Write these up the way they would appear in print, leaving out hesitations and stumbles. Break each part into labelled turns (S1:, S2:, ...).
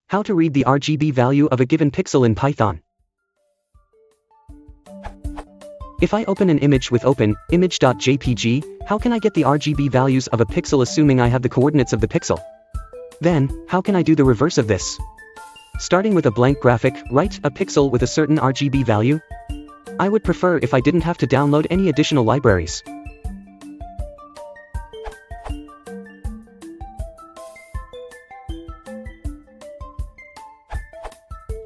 S1: How to read the RGB value of a given pixel in Python. If I open an image with open image.jpg, how can I get the RGB values of a pixel assuming I have the coordinates of the pixel? Then, how can I do the reverse of this? Starting with a blank graphic, write a pixel with a certain RGB value? I would prefer if I didn't have to download any additional libraries.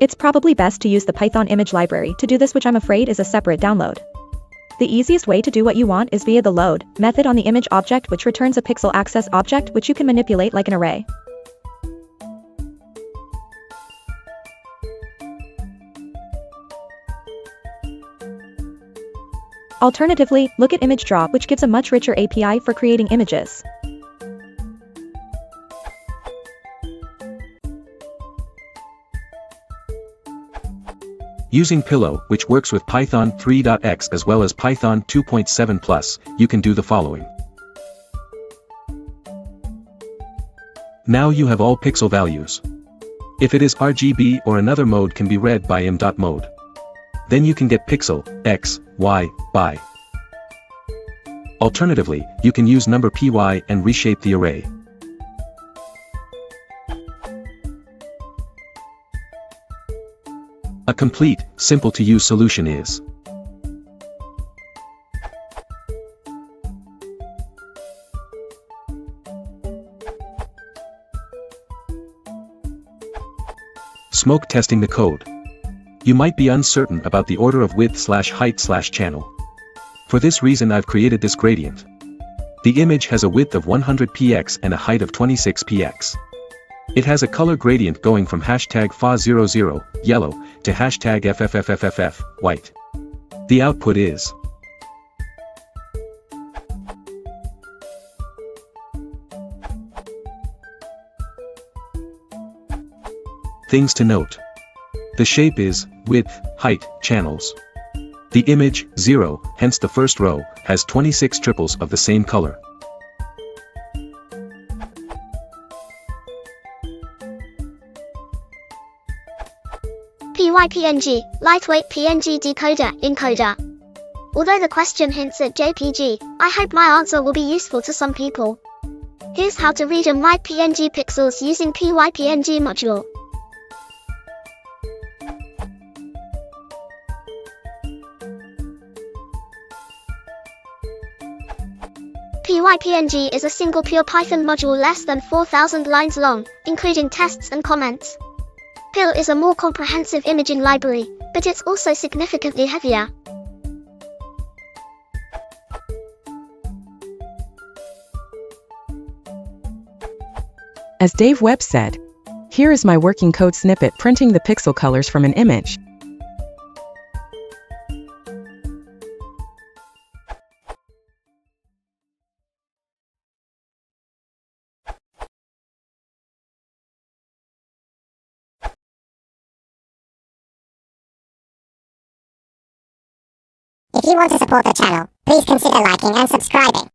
S2: It's probably best to use the Python image library to do this, which I'm afraid is a separate download. The easiest way to do what you want is via the load method on the image object, which returns a pixel access object which you can manipulate like an array. Alternatively, look at image draw, which gives a much richer API for creating images.
S3: Using Pillow, which works with Python 3.x as well as Python 2.7+, you can do the following. Now you have all pixel values. If it is RGB or another mode can be read by im.mode. Then you can get pixel, x, y, by. Alternatively, you can use number py and reshape the array. A complete, simple-to-use solution is smoke testing the code. You might be uncertain about the order of width/height/channel. For this reason I've created this gradient. The image has a width of 100 px and a height of 26 px. It has a color gradient going from #fa00, yellow, to #ffffff, white. The output is things to note. The shape is width, height, channels. The image, 0, hence the first row, has 26 triples of the same color.
S4: PYPNG, lightweight PNG decoder, encoder. Although the question hints at JPG, I hope my answer will be useful to some people. Here's how to read and write PNG pixels using PYPNG module. PYPNG is a single pure Python module less than 4,000 lines long, including tests and comments. PIL is a more comprehensive imaging library, but it's also significantly heavier.
S5: As Dave Webb said, here is my working code snippet printing the pixel colors from an image.
S6: If you want to support the channel, please consider liking and subscribing.